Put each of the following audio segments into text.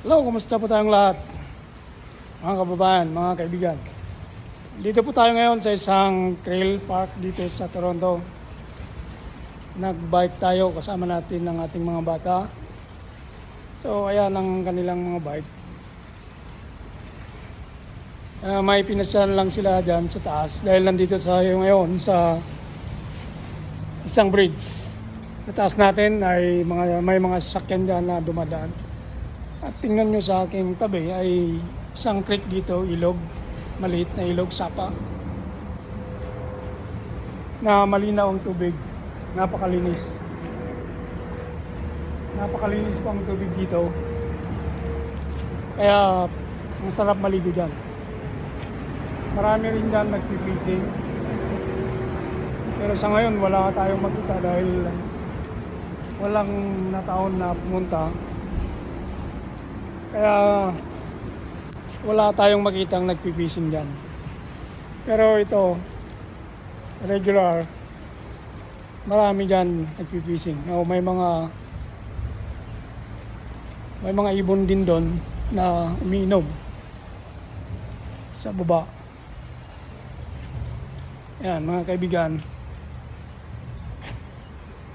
Hello, kumusta po tayong lahat? Mga kababayan, mga kaibigan. Dito po tayo ngayon sa isang trail park dito sa Toronto. Nag-bike tayo kasama natin ng ating mga bata. So, ayan ang kanilang mga bike. May pinasyalan lang sila dyan sa taas dahil nandito tayo ngayon sa isang bridge. Sa taas natin ay may mga sasakyan dyan na dumadaan. At tingnan nyo sa aking tabi ay isang creek dito, ilog, maliit na ilog, sapa, na malinaw ang tubig, napakalinis. Napakalinis po ang tubig dito, kaya ang sarap maligo dyan. Marami rin dyan nagpipishing, pero sa ngayon wala tayong makita dahil walang nataon na pumunta. Kaya wala tayong makitang nagpipishing dyan. Pero ito, regular, marami dyan nagpipishing. May mga ibon din doon na umiinom sa baba. Yan mga kaibigan.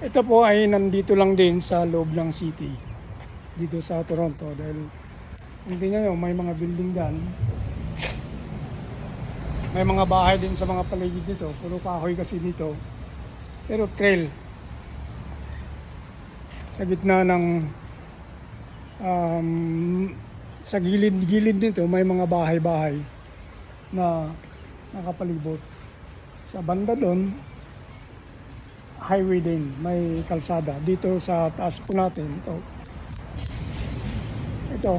Ito po ay nandito lang din sa loob ng city, dito sa Toronto, dahil hindi nyo, may mga building dyan. May mga bahay din sa mga paligid nito. Puro kahoy kasi dito. Pero trail. Sa gitna ng sa gilid-gilid nito may mga bahay-bahay na nakapalibot. Sa banda doon, highway din. May kalsada. Dito sa taas po natin, ito,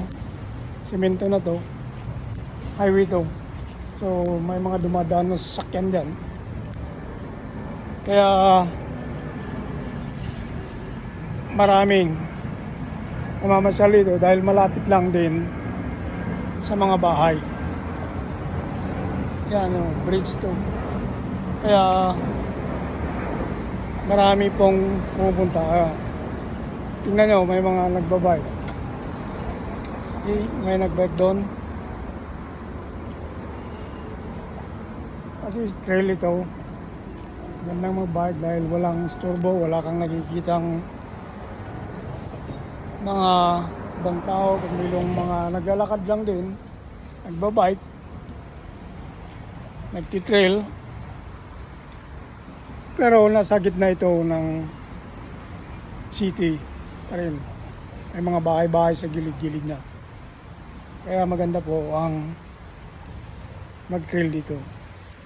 semento na to, highway to. So may mga dumadaan na sasakyan dyan. Kaya maraming namamasyal dito dahil malapit lang din sa mga bahay. Yan o, bridge to. Kaya marami pong pupunta. Tingnan nyo, may mga nagbabike. May nagbike doon. Kasi trail ito. Gandang magbike dahil walang istorbo, wala kang nakikitang mga ibang tao, kundi yung mga naglalakad lang din, nagbabike, nagtitrail. Pero nasa gitna ito ng city pa rin. May mga bahay-bahay sa gilid-gilid na. Kaya maganda po ang mag-trail dito.